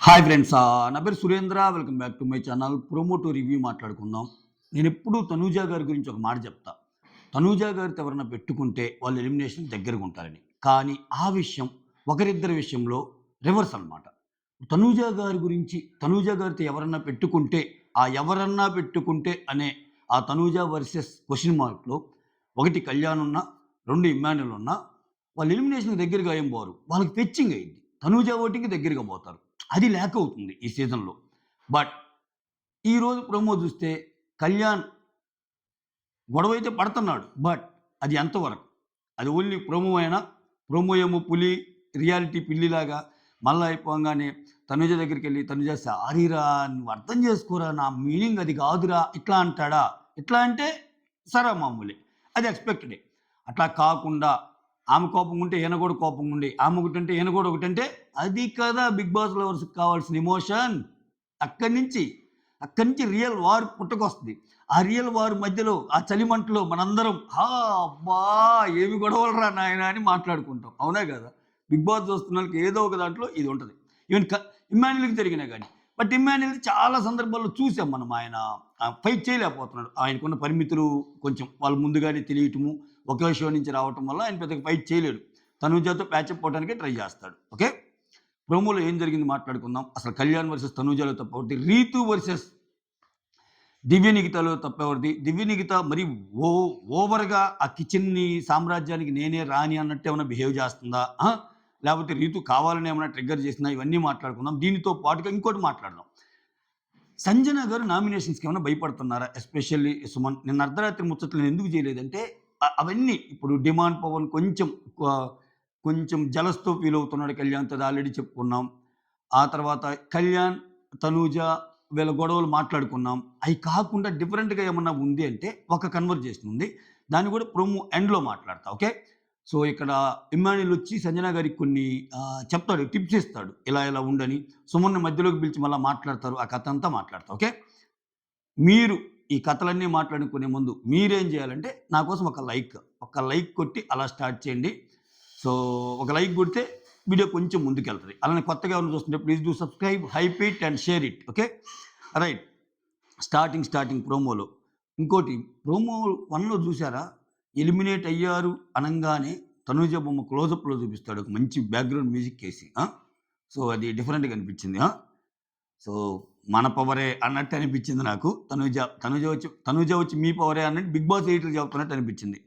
Hi friends, నా పేరు Surendra. Welcome back to my channel. Promo to review మాట్లాడుకుందాం. నేనెప్పుడూ తనూజ గారి గురించి ఒక మాట చెప్తా. తనూజ గారితో ఎవరైనా పెట్టుకుంటే వాళ్ళు ఎలిమినేషన్ దగ్గరగా ఉంటారని. కానీ ఆ విషయం ఒకరిద్దరి విషయంలో రివర్స్ అనమాట. తనూజ గారితో ఎవరన్నా పెట్టుకుంటే, ఆ ఎవరన్నా పెట్టుకుంటే అనే ఆ తనూజ వర్సెస్ క్వెషన్ మార్క్‌లో ఒకటి కళ్యాణ్ ఉన్నా, 2 ఇమ్మాన్యుల్ ఉన్నా వాళ్ళు ఎలిమినేషన్‌కి దగ్గరగా ఏం పోరు. వాళ్ళకి ఫెచ్చింగ్ అయ్యిద్ది. తనూజ ఓటింగ్‌కి దగ్గరగా పోతారు. అది ల్యాక్ అవుతుంది ఈ సీజన్‌లో. బట్ ఈరోజు ప్రోమో చూస్తే కళ్యాణ్ గొడవైతే పడుతున్నాడు. బట్ అది ఎంతవరకు? అది ఓన్లీ ప్రోమో అయినా, ప్రోమో ఏమో పులి, రియాలిటీ పిల్లిలాగా మళ్ళా అయిపోంగానే తనుజ దగ్గరికెళ్ళి, "తనుజ సారీరా, నువ్వు అర్థం చేసుకోరా, నా మీనింగ్ అది కాదురా" ఇట్లా అంటాడా? ఇట్లా అంటే మామూలే. అది ఎక్స్‌పెక్టెడే. అట్లా కాకుండా ఆమె కోపంగా ఉంటే ఈయన కూడా కోపంగా ఉండి, ఆమె ఒకటంటే ఈయన కూడా ఒకటంటే అది కదా బిగ్ బాస్ లవర్స్‌కి కావాల్సిన ఎమోషన్. అక్కడి నుంచి, అక్కడి నుంచి రియల్ వార్ పుట్టుకొస్తది. ఆ రియల్ వార్ మధ్యలో ఆ చలిమంటలో మనందరం అబ్బా! ఏమి గొడవలురా నాయనా అని మాట్లాడుకుంటాం. అవునా కదా? బిగ్ బాస్ చూస్తున్నోళ్ళకి ఏదో ఒక దాంట్లో ఇది ఉంటది. ఈవెన్ ఇమ్మాన్యుల్‌కి జరిగినాయి గాని. బట్ ఇమ్మాన్యుల్‌ది చాలా సందర్భాల్లో చూసాం మనం. ఆయన ఫైట్ చేయలేకపోతున్నాడు. ఆయనకున్న పరిమితులు కొంచెం వాళ్ళు ముందుగానే తెలియటము, ఒకే షో నుంచి రావటం వల్ల ఆయన పెద్దగా ఫైట్ చేయలేడు. తనూజతో ప్యాచప్ అవ్వడానికే ట్రై చేస్తాడు. ఓకే. ప్రోమోలో ఏం జరిగింది మాట్లాడుకుందాం. అసలు కళ్యాణ్ వర్సెస్ తనూజలో తప్పొకటి. రీతు వర్సెస్ దివ్య నిఖితలో తప్పెవరిది? దివ్య నిఖిత మరి ఓ ఓవర్‌గా ఆ కిచెన్‌ని సామ్రాజ్యానికి నేనే రాణి అన్నట్టు ఏమైనా బిహేవ్ చేస్తుందా? లేపోతే రీతు కావాలని ఏమైనా ట్రిగ్గర్ చేసిందా? ఇవన్నీ మాట్లాడుకుందాం. దీనితో పాటుగా ఇంకోటి మాట్లాడదాం. సంజన గారు నామినేషన్స్‌కి ఏమైనా భయపడుతున్నారా? ఎస్పెషల్లీ సుమన్. నిన్న అర్ధరాత్రి ముచ్చట్లు నేను ఎందుకు చేయలేదంటే అవన్నీ ఇప్పుడు డిమాండ్ పవన్ కొంచెం జలస్‌తో ఫీల్ అవుతున్నాడు కళ్యాణ్‌తో, అది ఆల్రెడీ చెప్పుకున్నాం. ఆ తర్వాత కళ్యాణ్, తనూజ వీళ్ళ గొడవలు మాట్లాడుకున్నాం. అయి కాకుండా డిఫరెంట్‌గా ఏమన్నా ఉంది అంటే ఒక కన్వర్జేషన్ ఉంది. దాన్ని కూడా ప్రోమో ఎండ్‌లో మాట్లాడతా. ఓకే. సో, ఇక్కడ ఇమ్మాన్యుల్ వచ్చి సంజన గారికి కొన్ని చెప్తాడు. టిప్స్ ఇస్తాడు. ఇలా ఇలా ఉండని. సుమన్‌ని మధ్యలోకి పిలిచి మళ్ళా మాట్లాడతారు. ఆ కథ అంతా మాట్లాడతా. ఓకే. మీరు ఈ కథలన్నీ మాట్లాడుకునే ముందు మీరేం చేయాలంటే నా కోసం ఒక లైక్ కొట్టి అలా స్టార్ట్ చేయండి. సో, ఒక లైక్ కొడితే వీడియో కొంచెం ముందుకెళ్తది. అలానే కొత్తగా ఎవరైనా చూస్తుంటే please do subscribe, hype it and share it. Okay. Right. Starting ప్రోమోలో ఇంకోటి, ప్రోమో 1లో చూసారా? ఎలిమినేట్ అయ్యారు అనంగానే తనూజ బొమ్మ క్లోజప్‌లో చూపిస్తాడు. ఒక మంచి బ్యాక్‌గ్రౌండ్ మ్యూజిక్కేసి. సో, అది డిఫరెంట్‌గా అనిపించింది. సో, మన పవరే అన్నట్టు అనిపించింది నాకు. తనూజ వచ్చి మీ పవరే అన్నట్టు బిగ్ బాస్ ఎడిటర్ చెప్తున్నట్టు అనిపించింది.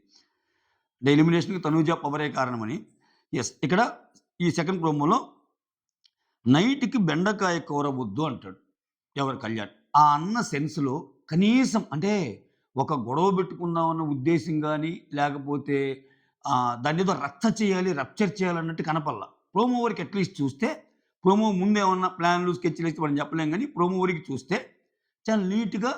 అంటే ఎలిమినేషన్‌కి తనూజ పవరే కారణమని. యెస్. ఇక్కడ ఈ సెకండ్ ప్రోమోలో నైట్‌కి బెండకాయ కూర వద్దు అంటాడు. ఎవరు? కళ్యాణ్. ఆ అన్న సెన్స్‌లో కనీసం అంటే ఒక గొడవ పెట్టుకుందామన్న ఉద్దేశ్యం గాని, లేకపోతే దాన్నేదో రచ్చ చేయాలి, రప్చర్ చేయాలన్నట్టు కనపడల. ప్రోమో వరకు అట్‌లీస్ట్ చూస్తే, ప్రోమో ముందేమన్నా ప్లాన్‌లు, స్కెచ్‌లేస్తే మనం చెప్పలేం గానీ, ప్రోమో వరకు చూస్తే చాలా నీట్‌గా,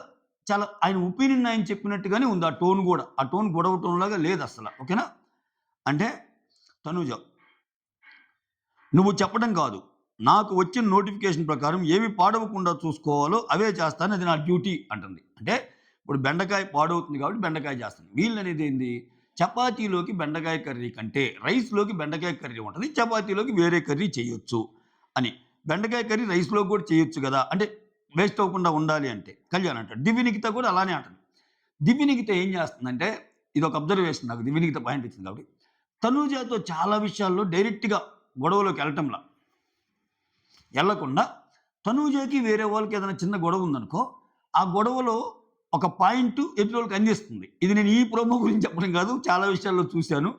చాలా ఆయన ఒపీనియన్ ఆయన చెప్పినట్టుగానే ఉంది ఆ టోన్ గూడా. ఆ టోన్ గొడవ టోన్‌లాగా లేదసల. ఓకేనా? అంటే తనూజ, "నువ్వు చెప్పడం కాదు. నాకు వచ్చిన నోటిఫికేషన్ ప్రకారం ఏవి పాడవకుండా చూసుకోవాలో అవే చేస్తాను. అది నా డ్యూటీ" అంటుంది. అంటే ఇప్పుడు బెండకాయ పాడవుతుంది కాబట్టి బెండకాయ చేస్తాను. వీళ్ళనేది ఏంది? చపాతీలోకి బెండకాయ కర్రీ కంటే రైస్‌లోకి బెండకాయ కర్రీ ఉంటది. చపాతీలోకి వేరే కర్రీ చేయొచ్చు అని. బెండకాయ కర్రీ రైస్‌లో కూడా చేయొచ్చు గదా! అంటే వేస్ట్ అవ్వకుండా ఉండాలి అంటే. కళ్యాణ్ అంటాడు. దివ్య నిఖిత కూడా అలానే అంటది. దివ్య నిఖిత ఏం చేస్తుందంటే, ఇదొక అబ్జర్వేషన్ నాకు దివ్య నిఖిత పాయింట్ ఇచ్చింది కాబట్టి, తనూజతో చాలా విషయాల్లో డైరెక్ట్‌గా గొడవలోకి ఎళ్ళటంలా. ఎళ్ళకుండా తనూజకి వేరే వాళ్ళకి ఏదైనా చిన్న గొడవ ఉందనుకో, ఆ గొడవలో ఒక పాయింట్ ఎదుటోళ్ళకి అందిస్తుంది. ఇది నేను ఈ ప్రోమో గురించి చెప్పడం కాదు. చాలా విషయాల్లో చూసాను.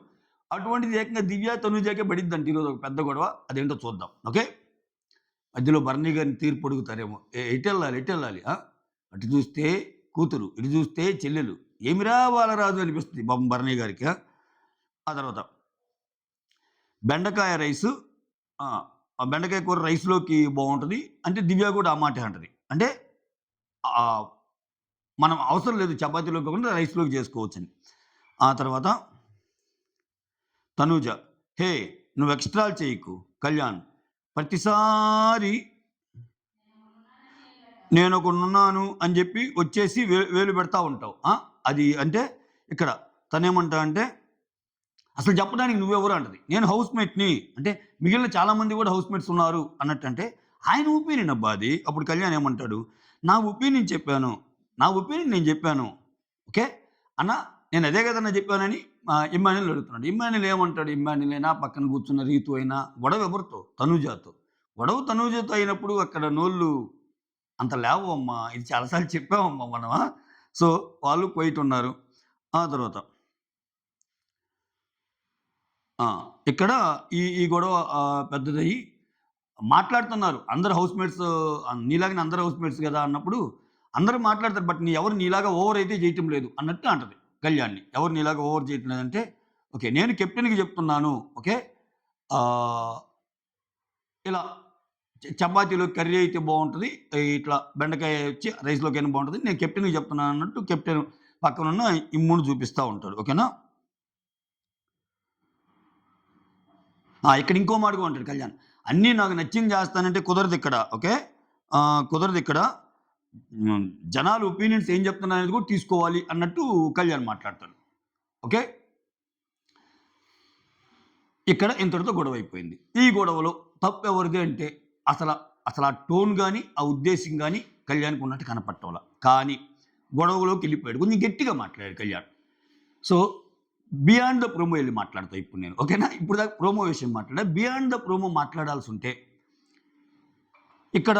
అటువంటిది ఏకంగా దివ్య, తనూజకే పడిద్దంట ఈరోజు ఒక పెద్ద గొడవ. అదేంటో చూద్దాం. ఓకే. మధ్యలో భరణి గారిని తీర్పు అడుగుతారేమో. ఎటెళ్ళాలి? అటు చూస్తే కూతురు, ఇటు చూస్తే చెల్లెలు. ఏమిరా బాలరాజు అనిపిస్తుంది పాపం భరణి గారికి. ఆ తర్వాత బెండకాయ రైసు. ఆ! ఆ బెండకాయ కూర రైస్‌లోకి బావుంటది. అంటే దివ్య గూడా ఆ మాటే అంటది. అంటే ఆహ్, మనం అవసరం లేదు చపాతీలోకి కాకుండా రైస్‌లోకి చేసుకోవచ్చని. ఆ తర్వాత తనూజ, "హే! నువ్వు ఎక్స్‌ట్రాలు చేయకు కళ్యాణ్. ప్రతిసారి నేనొకడున్నాను అని జెప్పి వచ్చేసి వేలు పెడతా ఉంటావు. అది అంటే ఇక్కడ తనేమంటా అంటే అసలు చెప్పడానికి నువ్వెవరు అంటది. నేను హౌస్‌మేట్‌ని. అంటే మిగిలిన చాలా మంది గూడా హౌస్‌మేట్స్ ఉన్నారు అన్నట్టంటే, ఆయన ఒపీనియన్ అబ్బా అది. అప్పుడు కళ్యాణ్ ఏమంటాడు, నా ఒపీనియన్ చెప్పాను. నా ఒపీనియన్ నేను చెప్పాను. ఓకే. అన్న నేను అదే కదన్నా చెప్పానని ఇమ్మాన్యుల్ అడుగుతున్నాడు. ఇమ్మాన్యుల్ ఏమంటాడు, ఇమ్మాన్యుల్ అయినా, పక్కన కూర్చున్న రీతు అయినా గొడవ ఎవరితో? తనూజతో. గొడవ తనూజతో అయినప్పుడు అక్కడ నోళ్ళు అంత లేవమ్మా. ఇది చాలా సార్లు చెప్పామమ్మా మనం. సో, వాళ్ళు క్వైట్ ఉన్నారు. ఆ తర్వాత ఆ! ఇక్కడ ఈ గొడవ పెద్దదయ్యి మాట్లాడుతున్నారు. అందరు హౌస్‌మేట్స్ నీలాగానే అందరు హౌస్‌మేట్స్ గదా! అన్నప్పుడు అందరూ మాట్లాడతారు. బట్ ఎవరు నీలాగా ఓవర్ అయితే చేయటం లేదు అన్నట్టు అంటది కళ్యాణ్‌ని. ఎవరు నీలాగా ఓవర్ చేయటం లేదంటే, ఓకే. నేను కెప్టెన్‌కి చెప్తున్నాను. ఓకే. ఆహ్, ఇలా చపాతీలో కర్రీ అయితే బావుంటది. ఇట్లా బెండకాయ వచ్చి రైస్‌లోకైనా బావుంటది. నేను కెప్టెన్‌కి చెప్తున్నాను అన్నట్టు కెప్టెన్ పక్కనున్న ఇమ్ముని చూపిస్తా ఉంటాడు. ఓకేనా? ఇక్కడ ఇంకో మాట కూడా అంటాడు కళ్యాణ్. అన్నీ నాకు నచ్చింది చేస్తానంటే కుదరదిక్కడ. ఓకే. కుదరదిక్కడ. హ్మ్. జనాలు ఒపీనియన్స్ ఏం చెప్తున్నారనేది కూడా తీసుకోవాలి అన్నట్టు కళ్యాణ్ మాట్లాడతాడు. ఓకే. ఇక్కడ ఇంతటితో గొడవైపోయింది. ఈ గొడవలో తప్పెవరిది అంటే అసల ఆ టోన్ గాని, ఆ ఉద్దేశ్యం గాని కళ్యాణ్‌కి ఉన్నట్టు కనపడటంల. కానీ గొడవలోకెళ్ళిపోయాడు. కొంచెం గట్టిగా మాట్లాడాడు Kalyan. So, beyond the promo ఎళ్లి మాట్లాడతా ఇప్పుడు నేను. ఓకేనా? ఇప్పుడు దాకా ప్రోమో విషయం మాట్లాడా. బియాండ్ ద ప్రోమో మాట్లాడాల్సుంటే ఇక్కడ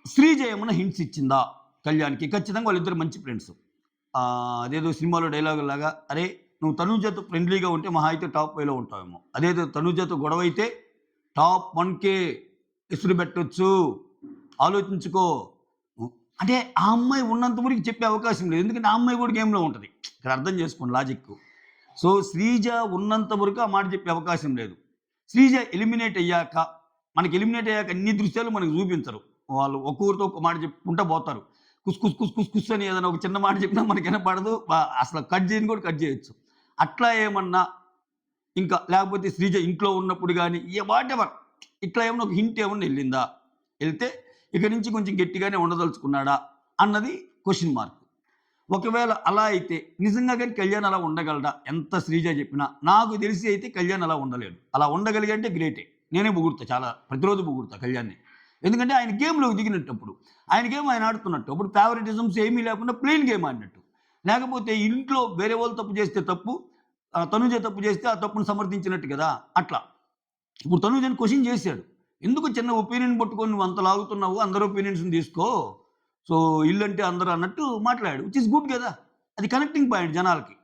శ్రీజ ఏమన్నా హింట్స్ ఇచ్చిందా కళ్యాణ్‌కి? ఖచ్చితంగా వాళ్ళిద్దరు మంచి ఫ్రెండ్స్. అదేదో సినిమాలో డైలాగుల్లాగా "అరే! నువ్వు తనూజతో ఫ్రెండ్లీగా ఉంటే మహా అయితే టాప్ 5లో ఉంటావేమో. అదేదో తనూజతో గొడవైతే టాప్ 1కే ఎసురు పెట్టొచ్చు. ఆలోచించుకో." హ్మ్. అంటే ఆ అమ్మాయి ఉన్నంత వరకు చెప్పే అవకాశం లేదు. ఎందుకంటే ఆ అమ్మాయి కూడా గేమ్‌లో ఉంటది. ఇక్కడ అర్థం చేసుకోండి లాజిక్కు. సో, శ్రీజ ఉన్నంత వరకు ఆ మాట చెప్పే అవకాశం లేదు. శ్రీజ ఎలిమినేట్ అయ్యాక, మనకి ఎలిమినేట్ అయ్యాక అన్ని దృశ్యాలు మనకు చూపించరు. వాళ్ళు ఒక్కొక్కరితో ఒక్క మాట చెప్పుకుంటా పోతారు. కుస్ కుస్ కుస్ కుస్ కుస్ అని ఏదైనా ఒక చిన్న మాట చెప్పినా మనకి వినపడదు. అసలు కట్ చేయని కూడా కట్ చేయొచ్చు. అట్లా ఏమన్నా ఇంకా లేకపోతే శ్రీజ ఇంట్లో ఉన్నప్పుడు గాని వాటెవర్ ఇట్లా ఏమన్నా ఒక హింట్ ఏమన్నా ఎళ్ళిందా? ఎళ్తే ఇక నుంచి కొంచెం గట్టిగానే ఉండదలుచుకున్నాడా? అన్నది క్వెషన్ మార్క్. ఒకవేళ అలా అయితే నిజంగా గాని కళ్యాణ్ అలా ఉండగలడా? ఎంత శ్రీజ చెప్పినా. నాకు తెలిసి అయితే కళ్యాణ్ అలా ఉండలేడు. అలా ఉండగలిగాడంటే గ్రేటే. నేనే పొగుడుతా చాలా. ప్రతిరోజు పొగుడుతా కళ్యాణ్‌ని. ఎందుకంటే ఆయన గేమ్‌లోకి దిగినట్టప్పుడు. ఆయన గేమ్ ఆయన ఆడుతున్నట్టు. అప్పుడు ఫేవరెటిజమ్స్ ఏమీ లేకుండా ప్లెయిన్ గేమ్ ఆడినట్టు. లేకపోతే ఇంట్లో వేరే వాళ్ళు తప్పు చేస్తే తప్పు, తనుజ తప్పు చేస్తే ఆ తప్పుని సమర్థించినట్టు కదా! అట్లా. ఇప్పుడు తనుజని క్వెషన్ చేసాడు. ఎందుకు చిన్న ఒపీనియన్ పట్టుకొని నువ్వు అంత లాగుతున్నావు? అందరి ఒపీనియన్స్‌ని తీసుకో. సో, ఇల్లంటే అందరూ అన్నట్టు మాట్లాడాడు. విచ్ ఈస్ గుడ్ గదా! అది కనెక్టింగ్ పాయింట్ జనాలకి.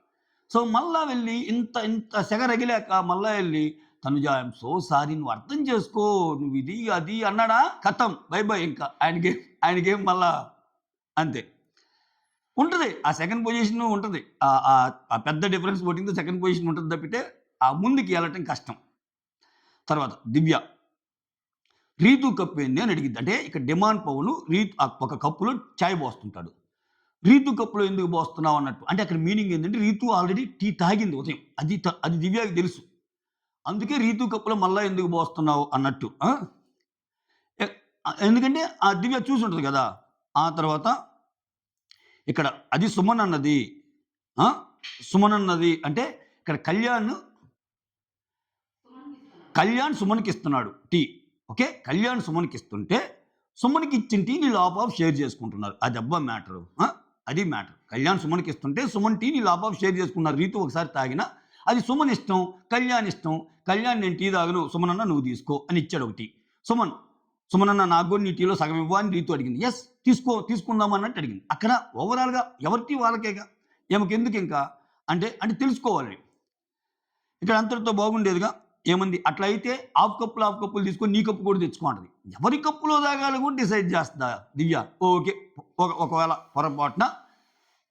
సో, మళ్ళా వెళ్లి ఇంత ఇంత సెగ రగిలాక మళ్ళా ఎళ్లి "తనుజ ఐయామ్ సో సారీ నువ్వు అర్థం చేసుకో. నువ్వు ఇది, అది" అన్నాడా ఖతం. బై బై ఇంకా. ఆయన గేమ్ మళ్ళా అంతే. ఉంటది. ఆ సెకండ్ పొజిషన్ ఉంటది. ఆ పెద్ద డిఫరెన్స్ ఓటింగ్‌తో సెకండ్ పొజిషన్ ఉంటది తప్పితే ఆ ముందుకి ఎళ్ళటం కష్టం. తర్వాత దివ్య. రీతు కప్ ఏంది అని అడిగిద్ది. అంటే ఇక్కడ డిమాండ్ పవన్ ఒక కప్పులో చాయ్ పోస్తుంటాడు. రీతు కప్‌లో ఎందుకు పోస్తున్నావు అన్నట్టు. అంటే అక్కడ మీనింగ్ ఏందంటే రీతు ఆల్రెడీ టీ తాగింది ఉదయం. అది దివ్యకి తెలుసు. అందుకే రీతు కప్‌లో మళ్ళా ఎందుకు పోస్తున్నావు అన్నట్టు. ఎ ఎందుకంటే ఆ దివ్య చూసుంటది కదా! ఆ తర్వాత ఇక్కడ అది సుమన్ అన్నది. ఆ! సుమన్ అన్నది అంటే ఇక్కడ కళ్యాణ్ సుమన్‌కిస్తున్నాడు టీ. ఓకే. కళ్యాణ్ సుమన్‌కిస్తుంటే, సుమన్‌కి ఇచ్చిన టీ వీళ్ళు హాఫ్ షేర్ చేసుకుంటున్నారు. అదబ్బా మ్యాటరు. అది మ్యాటర్. కళ్యాణ్ సుమన్‌కిస్తుంటే, సుమన్ టీ వీళ్ళు హాఫ్ షేర్ చేసుకున్నారు. రీతు ఒకసారి తాగినా, అది సుమన్ ఇష్టం, కళ్యాణ్ ఇష్టం. కళ్యాణ్ నేను టీ తాగను, సుమనన్న నువ్వు తీసుకో అని ఇచ్చాడు ఒక టీ. సుమన్, సుమనన్న నాకు కూడా నీ టీలో సగం ఇవ్వు అని రీతు అడిగింది. యెస్ తీసుకుందాం అన్నట్టు అడిగింది. అక్కడ ఓవరాల్‌గా ఎవరి టీ వాళ్ళకేగా. ఈమెకెందుకింకా అంటే తెలుసుకోవాలి. ఇక్కడ అంతటితో బాగుండేదిగా. ఏముంది అట్లా అయితే హాఫ్ కప్పులు తీసుకొని నీ కప్పు కూడా తెచ్చుకో అంటది. ఎవరి కప్పులో తాగాలో కూడా డిసైడ్ చేస్తదా దివ్య. ఓకే. ఒకవేళ పొరపాటున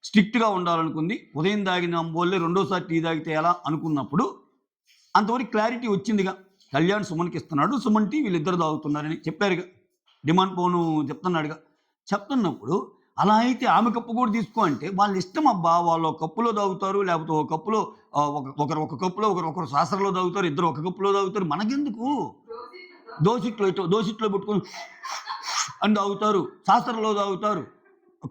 స్ట్రిక్ట్‌గా ఉండాలనుకుంది. ఉదయం తాగిన అంబోల్లే రెండోసారి టీ తాగితే ఎలా అనుకున్నప్పుడు అంతవరకు క్లారిటీ వచ్చిందిగా. కళ్యాణ్ సుమన్‌కి ఇస్తున్నాడు. సుమన్ టీ వీళ్ళిద్దరు తాగుతున్నారని చెప్పారుగా. డిమాండ్ పవను చెప్తున్నాడుగా. చెప్తున్నప్పుడు అలా అయితే ఆమె కప్పు కూడా తీసుకో అంటే వాళ్ళ ఇష్టం అబ్బా! వాళ్ళు ఒక కప్పులో తాగుతారు. లేకపోతే ఒక కప్పులో ఒకరు ఒక కప్పులో ఒకరు సాసర్‌లో తాగుతారు. ఇద్దరు ఒక కప్పులో తాగుతారు. మనకెందుకు? దోసిట్లో పెట్టుకొని అని తాగుతారు. సాసర్‌లో తాగుతారు.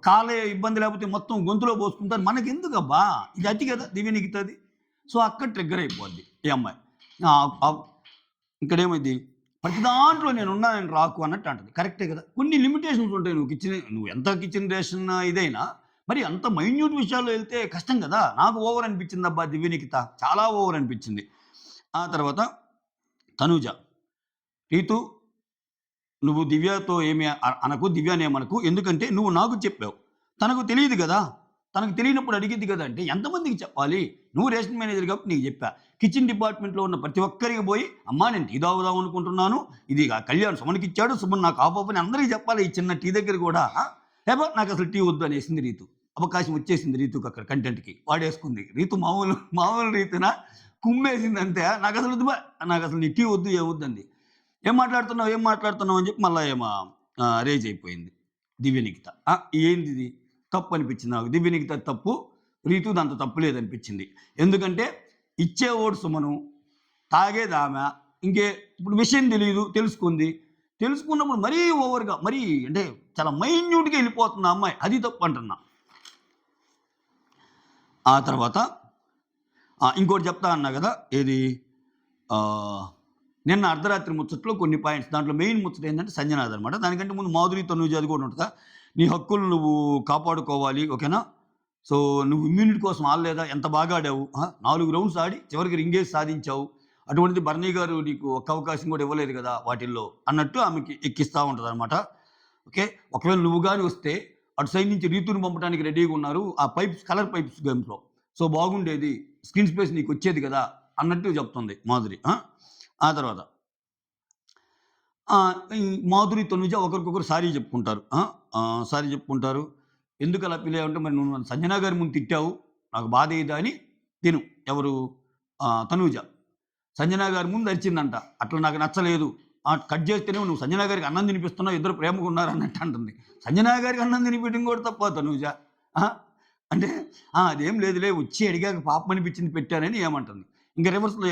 కాలే ఇబ్బంది లేకపోతే మొత్తం గొంతులో పోసుకుంటారు. మనకెందుకబ్బా! ఇది అతి కదా! దివ్యనికితది. సో, అక్కడ ట్రిగ్గర్ అయిపోద్ది ఈ అమ్మాయి. ఆహ్, ఆహ్, ఇక్కడేమైద్ది ప్రతి దాంట్లో నేనున్నా నేను రాకు అన్నట్టు అంటది. కరెక్టే కదా! కొన్ని లిమిటేషన్స్ ఉంటాయి. నువ్వు ఎంత కిచెన్ రేషన్ ఇదైనా మరి అంత మైన్యూట్ విషయాల్లో ఎళ్తే కష్టం కదా! నాకు ఓవర్ అనిపించిందబ్బా 'దివ్యనిఖిత' చాలా ఓవర్ అనిపించింది. ఆ తర్వాత తనూజ, "రీతూ నువ్వు దివ్యతో ఏమి అనకు, దివ్యని ఏమనకు. ఎందుకంటే నువ్వు నాకు చెప్పావు. తనకు తెలీదు గదా! తనకు తెలియనప్పుడు అడిగిద్ది గదా! అంటే ఎంతమందికి చెప్పాలి? నువ్వు రేషన్ మేనేజర్ కాబట్టి నీకు చెప్పా. కిచెన్ డిపార్ట్‌మెంట్‌లో ఉన్న ప్రతి ఒక్కరికి పోయి, అమ్మా నేను టీ తాగుదాం అనుకుంటున్నాను. ఇది కళ్యాణ్ సుమన్‌కిచ్చాడు. సుమన్ నాకు హాఫ్ హాఫ్ అని అందరికి చెప్పాలి ఈ చిన్న టీ దగ్గర గూడా. ఏబ్బా! నాకసలు టీ వద్దు అనేసింది రీతు. అవకాశం వచ్చేసింది రీతుకి అక్కడ కంటెంట్‌కి. వాడేసుకుంది. రీతు మామూలు మామూలు రీతునా కుమ్మేసింది అంతే. నాకసలు వద్దు బా! నాకసలు నీ టీ వద్దు, ఏం వద్దంది. ఏం మాట్లాడుతున్నావు అని చెప్పి మళ్ళా ఏమో రేజ్ అయిపోయింది దివ్యనిఖిత. ఏందిది? తప్పు అనిపించింది నాకు. దివ్యనిఖిత తప్పు. రీతుది అంత తప్పు లేదనిపించింది. ఎందుకంటే ఇచ్చేవాడు సుమను, తాగేదామె. ఇప్పుడు విషయం తెలీదు, తెలుసుకుంది. తెలుసుకున్నప్పుడు మరీ ఓవర్‌గా మరీ అంటే చాలా మైన్యూట్‌గా ఎళ్ళిపోతుంది ఆ అమ్మాయి. అది తప్పు అంటున్నా. ఆ తర్వాత ఇంకోటి చెప్తా అన్నా గదా! ఏది ఆహ్ నిన్న అర్ధరాత్రి ముచ్చట్లో కొన్ని పాయింట్స్. దాంట్లో మెయిన్ ముచ్చట ఏంటంటే సంజనాది అనమాట. దానికంటే ముందు మాధురి, తనూజ అది కూడా ఉంటదా? నీ హక్కులు నువ్వు కాపాడుకోవాలి. ఓకేనా? సో, నువ్వు ఇమ్యూనిటీ కోసం ఆడలేదా? ఎంత బాగా ఆడావు. 4 రౌండ్స్ ఆడి చివరికి రింగేసి సాధించావు. అటువంటిది భరణి గారు నీకు ఒక్క అవకాశం కూడా ఇవ్వలేదు కదా! వాటిల్లో అన్నట్టు ఆమెకి ఎక్కిస్తా ఉంటదనమాట. ఓకే. ఒకవేళ నువ్వు గాని వస్తే అటు సైడ్ నుంచి రీతుని పంపడానికి రెడీగా ఉన్నారు. ఆ పైప్స్ కలర్ పైప్స్ గేమ్స్‌లో. సో, బాగుండేది. స్క్రీన్ స్పేస్ నీకొచ్చేది కదా! అన్నట్టు చెప్తుంది మాధురి. ఆ తర్వాత ఈ మాధురి, తనుజ ఒకరికొకరు సారీ చెప్పుకుంటారు. సారీ చెప్పుకుంటారు. ఎందుకలా ఫీల్ అయ్యావంటే, మరి నువ్వు నన్ను సంజన గారి ముందు తిట్టావు. నాకు బాధేయదా అని తిను. ఎవరు? తనూజ. సంజన గారి ముందు అరిచిందంట. అట్లా నాకు నచ్చలేదు. కట్ చేస్తేనేమో నువ్వు సంజన గారికి అన్నం తినిపిస్తున్నావు. ఇద్దరు ప్రేమగా ఉన్నారు అన్నట్టు అంటుంది. సంజన గారికి అన్నం తినిపియడం కూడా తప్పా తనూజ? అంటే అదేం లేదులే వచ్చి అడిగాక పాపం అనిపించింది పెట్టానని ఏమంటుంది. ఇంక రివర్స్‌లో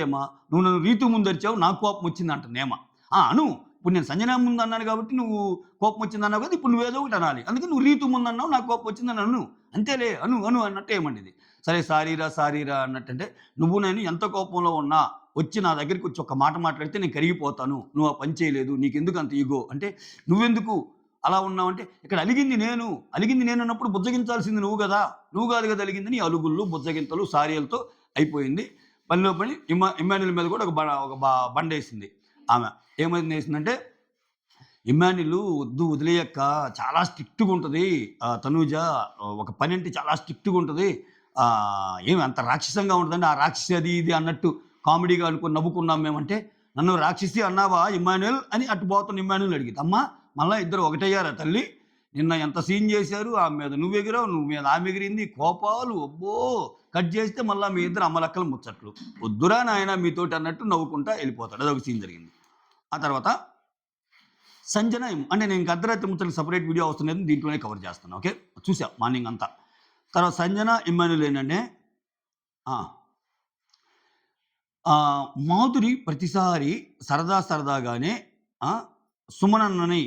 నువ్వు నన్ను రీతు ముందు అరిచావు. నాకు కోపం వచ్చింది అంటుంది అను. ఇప్పుడు నేను సంజన ముందు అన్నాను కాబట్టి నువ్వు కోపం వచ్చిందన్నావు కదా! ఇప్పుడు నువ్వేదో ఒకటి అనాలి. అందుకే నువ్వు రీతు ముందు అన్నావు. నాకు కోపం వచ్చిందని అను. అంతేలే అను అన్నట్టు ఏమండిది. సరే సారీరా అన్నట్టంటే, నువ్వు నేను ఎంత కోపంలో ఉన్నా వచ్చి నా దగ్గరికి వచ్చి ఒక మాట మాట్లాడితే నేను కరిగిపోతాను. నువ్వు ఆ పని చేయలేదు. నీకెందుకు అంత ఇగో అంటే, నువ్వెందుకు అలా ఉన్నావంటే, ఇక్కడ అలిగింది నేను అన్నప్పుడు బుజ్జగించాల్సింది నువ్వు గదా! నువ్వు కాదు కదా అలిగింది. నీ అలుగుళ్ళు, బుజ్జగింతలు, సారీలతో అయిపోయింది. పనిలో పని ఇమ్మాన్యుల్ మీద కూడా ఒక బండేసింది ఆమె. ఏమనేసిందంటే, ఇమ్మాన్యుల్ వద్దు వదిలేయక్క చాలా స్ట్రిక్ట్‌గా ఉంటది. తనూజ ఒక పని అంటే చాలా స్ట్రిక్ట్‌గా ఉంటది. ఏమి అంత రాక్షసంగా ఉంటదండి. ఆ రాక్షసి అది ఇది అన్నట్టు కామెడీగా అనుకుని నవ్వుకున్నాం మేమంటే, నన్ను రాక్షసి అన్నావా ఇమ్మాన్యుల్ అని అటు పోతున్న ఇమ్మాన్యుల్‌ని అడిగింది. అమ్మా మళ్ళా ఇద్దరు ఒకటయ్యారా తల్లి? నిన్న ఎంత సీన్ చేశారు. ఆమె మీద నువ్వు ఎగిరావు, నువ్వు మీద ఆమె ఎగిరింది. కోపాలు అబ్బో! కట్ చేస్తే మళ్ళా మీ ఇద్దరు అమ్మలక్కలు ముచ్చట్లు. వద్దురా నాయనా మీతోటి అన్నట్టు నవ్వుకుంటా వెళ్ళిపోతాడు. అదొక సీన్ జరిగింది. ఆ తర్వాత సంజన అంటే నేను ఇంక అర్ధరాత్రి ముచ్చట్లు సెపరేట్ వీడియో అవసరం లేదు. దీంట్లోనే కవర్ చేస్తాను. ఓకే. చూసా మార్నింగ్ అంతా. తర్వాత సంజన, ఇమ్మాన్యుల్ ఏంటంటే మాధురి ప్రతిసారి సరదాగానే సుమనన్నని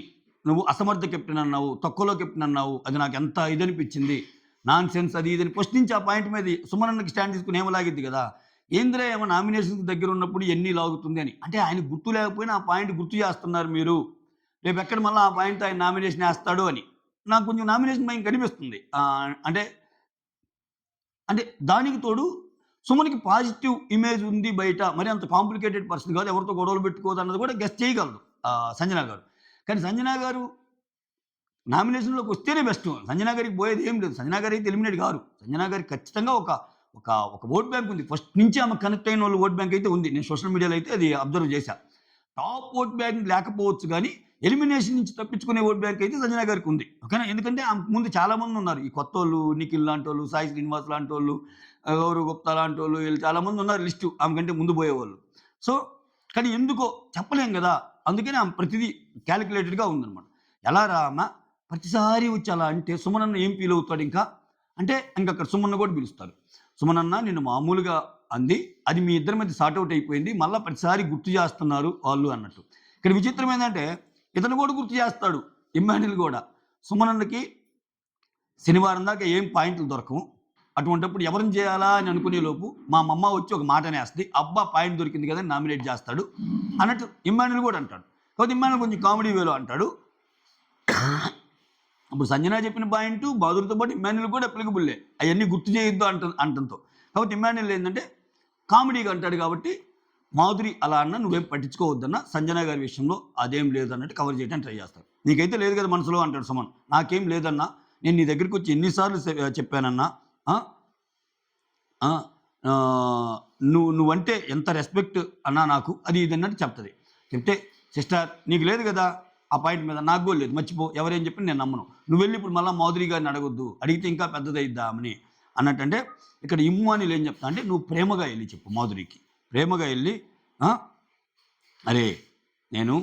నువ్వు అసమర్థ కెప్టెన్ అన్నావు, తక్కువలో కెప్టెన్ అన్నావు. అది నాకు ఎంత ఇదనిపించింది. నాన్‌సెన్స్ అది ఇదని ఫస్ట్ నుంచి ఆ పాయింట్ మీద సుమనన్నకి స్టాండ్ తీసుకొని ఏమో లాగిద్ది కదా! ఏందిరా ఏమో నామినేషన్స్ దగ్గర ఉన్నప్పుడు ఎన్ని లాగుతుంది అని. అంటే ఆయన గుర్తు లేకపోయినా ఆ పాయింట్ గుర్తు చేస్తున్నారు మీరు. రేపెక్కడ మళ్ళా ఆ పాయింట్‌తో ఆయన నామినేషన్ ఏస్తాడు అని. నాకు కొంచెం నామినేషన్ భయం కనిపిస్తుంది. అంటే అంటే దానికి తోడు సుమన్‌కి పాజిటివ్ ఇమేజ్ ఉంది బయట. మరి అంత కాంప్లికేటెడ్ పర్సన్ కాదు. ఎవరితో గొడవలు పెట్టుకోదన్నది కూడా గెస్ చేయగలదు సంజన గారు. కానీ సంజన గారు నామినేషన్‌లోకి వస్తేనే బెస్ట్. సంజన గారికి పోయేది ఏం లేదు. సంజన గారు అయితే ఎలిమినేట్ గారు. సంజన గారికి ఖచ్చితంగా ఒక ఒక ఒక ఓట్ బ్యాంక్ ఉంది. ఫస్ట్ నుంచి ఆమె కనెక్ట్ అయిన వాళ్ళు ఓట్ బ్యాంక్ అయితే ఉంది. నేను సోషల్ మీడియాలో అయితే అది అబ్జర్వ్ చేశా. టాప్ ఓట్ బ్యాంక్ లేకపోవచ్చు గానీ, ఎలిమినేషన్ నుంచి తప్పించుకునే ఓట్ బ్యాంక్ అయితే సంజన గారికి ఉంది. ఓకేనా? ఎందుకంటే ఆమెకు ముందు చాలామంది ఉన్నారు. ఈ కొత్తోళ్ళు నిఖిల్ లాంటోళ్ళు, సాయి శ్రీనివాస్ లాంటోళ్ళు, గౌరవ్ గుప్తా లాంటోళ్ళు వీళ్ళు చాలామంది ఉన్నారు లిస్టు ఆమె కంటే ముందు పోయేవాళ్ళు. సో, కానీ ఎందుకో చెప్పలేం గదా! అందుకని ఆమె ప్రతిదీ కాలిక్యులేటెడ్‌గా ఉందనమాట. ఎలారా ఆమె ప్రతిసారి వచ్చి అలా అంటే సుమనన్న ఏం ఫీల్ అవుతాడు ఇంకా? అంటే ఇంకక్కడ సుమన్న కూడా పిలుస్తారు. సుమనన్న నిన్ను మామూలుగా అంది. అది మీ ఇద్దరి మధ్య సార్ట్ ఔట్ అయిపోయింది. మళ్ళా ప్రతిసారి గుర్తు చేస్తున్నారు వాళ్ళు అన్నట్టు. ఇక్కడ విచిత్రం ఏందంటే ఇతను కూడా గుర్తు చేస్తాడు. ఇమ్మాన్యుల్ గూడా. సుమనన్నకి శనివారం దాకా ఏం పాయింట్లు దొరకవు. అటువంటప్పుడు ఎవరిని చేయాలా అని అనుకునే లోపు మా మమ్మ వచ్చి ఒక మాట అనేస్తది. అబ్బా! పాయింట్ దొరికింది కదా అని నామినేట్ చేస్తాడు. అన్నట్టు ఇమ్మాన్యుల్ కూడా అంటాడు. కాకపోతే ఇమ్మాన్యుల్ కొంచెం కామెడీ వేలో అంటాడు. అప్పుడు సంజన చెప్పిన పాయింట్ బాదురితో పాటు ఇమ్మాన్యుల్ కూడా అప్లికబుల్లే, అవన్నీ గుర్తు చేయొద్దు అంటంతో. కాబట్టి ఇమ్మాన్యుల్ ఏంటంటే కామెడీగా అంటాడు కాబట్టి మాధురి అలా అన్న నువ్వేం పట్టించుకోవద్దన్న, సంజన గారి విషయంలో అదేం లేదన్నట్టు కవర్ చేయడానికి ట్రై చేస్తాడు. నీకైతే లేదు కదా మనసులో అంటాడు సుమన్. నాకేం లేదన్నా, నేను నీ దగ్గరికి వచ్చి ఎన్నిసార్లు చెప్పానన్నా, నువ్వంటే ఎంత రెస్పెక్ట్ అన్నా నాకు, అది ఇది అన్నట్టు చెప్తుంది. చెప్తే సిస్టర్ నీకు లేదు కదా ఆ పాయింట్ మీద, నాకు కూడా లేదు, మర్చిపో, ఎవరేం చెప్పి నేను నమ్మను, నువ్వు వెళ్ళి ఇప్పుడు మళ్ళీ మాధురి గారిని అడగొద్దు, అడిగితే ఇంకా పెద్దదైద్దామని అన్నట్టంటే ఇక్కడ ఇమ్మాన్యుల్ ఏం చెప్తా అంటే నువ్వు ప్రేమగా వెళ్ళి చెప్పు మాధురికి, ప్రేమగా వెళ్ళి అరే నేను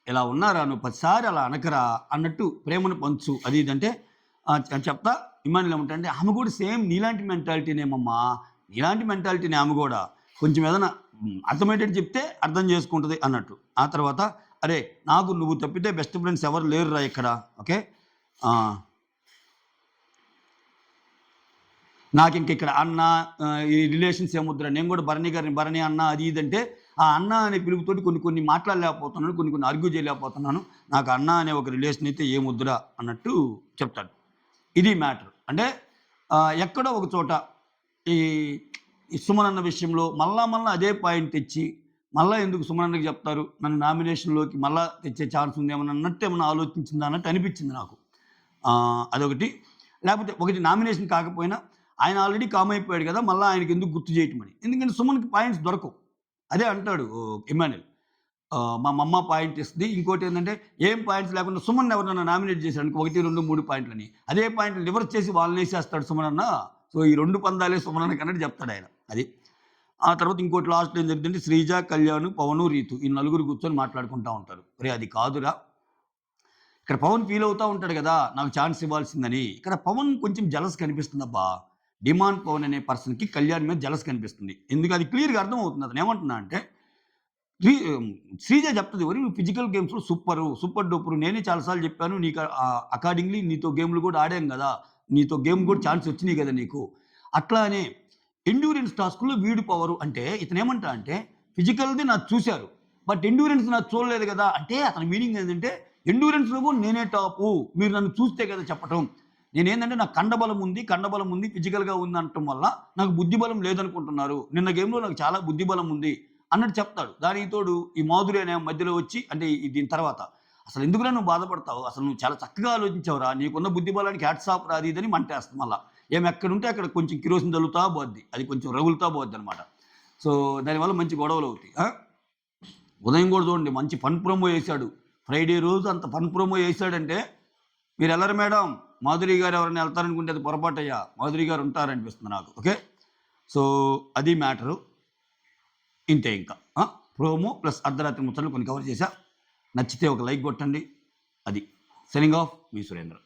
ఇలా ఉన్నారా, నువ్వు 10సారి అలా అనకరా అన్నట్టు ప్రేమను పంచు, అది ఇదంటే చెప్తా. ఇమ్మాన్యుల్ ఏమంటే ఆమె కూడా సేమ్ నీలాంటి మెంటాలిటీనేమమ్మా, నీలాంటి మెంటాలిటీనే ఆమె కూడా, కొంచెం ఏదైనా అర్థమయ్యేటట్టు చెప్తే అర్థం చేసుకుంటుంది అన్నట్టు. ఆ తర్వాత అరే నాకు నువ్వు తప్పితే బెస్ట్ ఫ్రెండ్స్ ఎవరు లేరురా ఇక్కడ, ఓకే నాకు ఇంక ఇక్కడ అన్న ఈ రిలేషన్స్ ఏముద్దురా, నేను కూడా భరణి గారిని భరణి అన్న అది ఇదంటే ఆ అన్న అనే పిలుపుతోటి కొన్ని మాట్లాడలేకపోతున్నాను, కొన్ని ఆర్గ్యూ చేయలేకపోతున్నాను, నాకు అన్న అనే ఒక రిలేషన్ అయితే ఏముద్దురా అన్నట్టు చెప్తాడు. ఇది మ్యాటర్. అంటే ఎక్కడో ఒక చోట ఈ సుమన్ అన్న విషయంలో మళ్ళా అదే పాయింట్ తెచ్చి మళ్ళీ ఎందుకు సుమన్ అన్నకి చెప్తారు, నన్ను నామినేషన్లోకి మళ్ళీ తెచ్చే ఛాన్స్ ఉంది ఏమన్నా అన్నట్టు ఏమన్నా ఆలోచించిందా అన్నట్టు అనిపించింది నాకు. అదొకటి. లేకపోతే ఒకటి నామినేషన్ కాకపోయినా ఆయన ఆల్రెడీ కామ్ అయిపోయాడు కదా, మళ్ళీ ఆయనకి ఎందుకు గుర్తు చేయటం అని. ఎందుకంటే సుమన్కి పాయింట్స్ దొరకవు. అదే అంటాడు ఇమ్మాన్యుల్, మా మమ్మ పాయింట్ ఇస్తుంది, ఇంకోటి ఏంటంటే ఏం పాయింట్స్ లేకుండా సుమన్ ఎవరన్నా నామినేట్ చేశాడు 1, 2, 3 పాయింట్లని, అదే పాయింట్లు రివర్స్ చేసి వాళ్ళని వేసేస్తాడు సుమన్ అన్న. సో ఈ 2 పందాలే సుమన్ అన్న కన్నట్టు చెప్తాడు ఆయన. అది ఆ తర్వాత ఇంకోటి లాస్ట్ ఏం జరిగిందంటే శ్రీజ, కళ్యాణ్, పవన్, రీతు ఈ నలుగురు కూర్చొని మాట్లాడుకుంటూ ఉంటారు. మరి అది కాదురా, ఇక్కడ పవన్ ఫీల్ అవుతూ ఉంటాడు కదా నాకు ఛాన్స్ ఇవ్వాల్సిందని. ఇక్కడ పవన్ కొంచెం జలస్ కనిపిస్తుంది అబ్బా, డిమాండ్ పవన్ అనే పర్సన్కి కళ్యాణ్ మీద జలస్ కనిపిస్తుంది. ఎందుకు అది క్లియర్గా అర్థమవుతుంది. అతను ఏమంటున్నా అంటే శ్రీజ చెప్తుంది, వరి నువ్వు ఫిజికల్ గేమ్స్లో సూపర్ డూపరు, నేనే చాలాసార్లు చెప్పాను నీకు, అకార్డింగ్లీ నీతో గేమ్లు కూడా ఆడాం కదా, నీతో గేమ్ కూడా ఛాన్స్ వచ్చినాయి కదా నీకు. అట్లానే ఎండ్యూరెన్స్ టాస్క్లో వీడు పవరు అంటే ఇతను ఏమంటా అంటే ఫిజికల్ది నాకు చూశారు బట్ ఎండ్యూరెన్స్ నాకు చూడలేదు కదా అంటే అతని మీనింగ్ ఏంటంటే ఎండ్యూరెన్స్లో కూడా నేనే టాపు, మీరు నన్ను చూస్తే కదా చెప్పటం. నేనేంటంటే నాకు కండబలం ఉంది ఫిజికల్గా ఉంది అనటం వల్ల నాకు బుద్ధిబలం లేదనుకుంటున్నారు, నిన్న గేమ్లో నాకు చాలా బుద్ధిబలం ఉంది అన్నట్టు చెప్తాడు. దానికి తోడు ఈ మాధురి అనే మధ్యలో వచ్చి అంటే దీని తర్వాత అసలు ఎందుకురా నువ్వు బాధపడతావు, అసలు నువ్వు చాలా చక్కగా ఆలోచించావురా, నీకున్న బుద్ధిబలానికి హ్యాట్స్ ఆఫ్ రాది ఇదని మంటేస్తాం. మళ్ళీ ఎక్కడుంటే అక్కడ కొంచెం కిరోసిన్ తగులుతా పోద్ది, అది కొంచెం రగులుతా పోద్ది అనమాట. సో దానివల్ల మంచి గొడవలు అవుతాయి. ఉదయం కూడా చూడండి మంచి ఫన్ ప్రోమో వేశాడు, ఫ్రైడే రోజు అంత ఫన్ ప్రోమో వేసాడంటే మీరు వెళ్ళరు మేడం, మాధురి గారు ఎవరైనా వెళ్తారనుకుంటే అది పొరపాటు అయ్యా, మాధురి గారు ఉంటారనిపిస్తుంది నాకు. ఓకే, సో అది మ్యాటరు. ఇంతే. ఇంకా ప్రోమో ప్లస్ అర్ధరాత్రి ముచ్చట్లు కొన్ని కవర్ చేశా. నచ్చితే ఒక లైక్ కొట్టండి. అది సైనింగ్ ఆఫ్, మీ సురేంద్ర.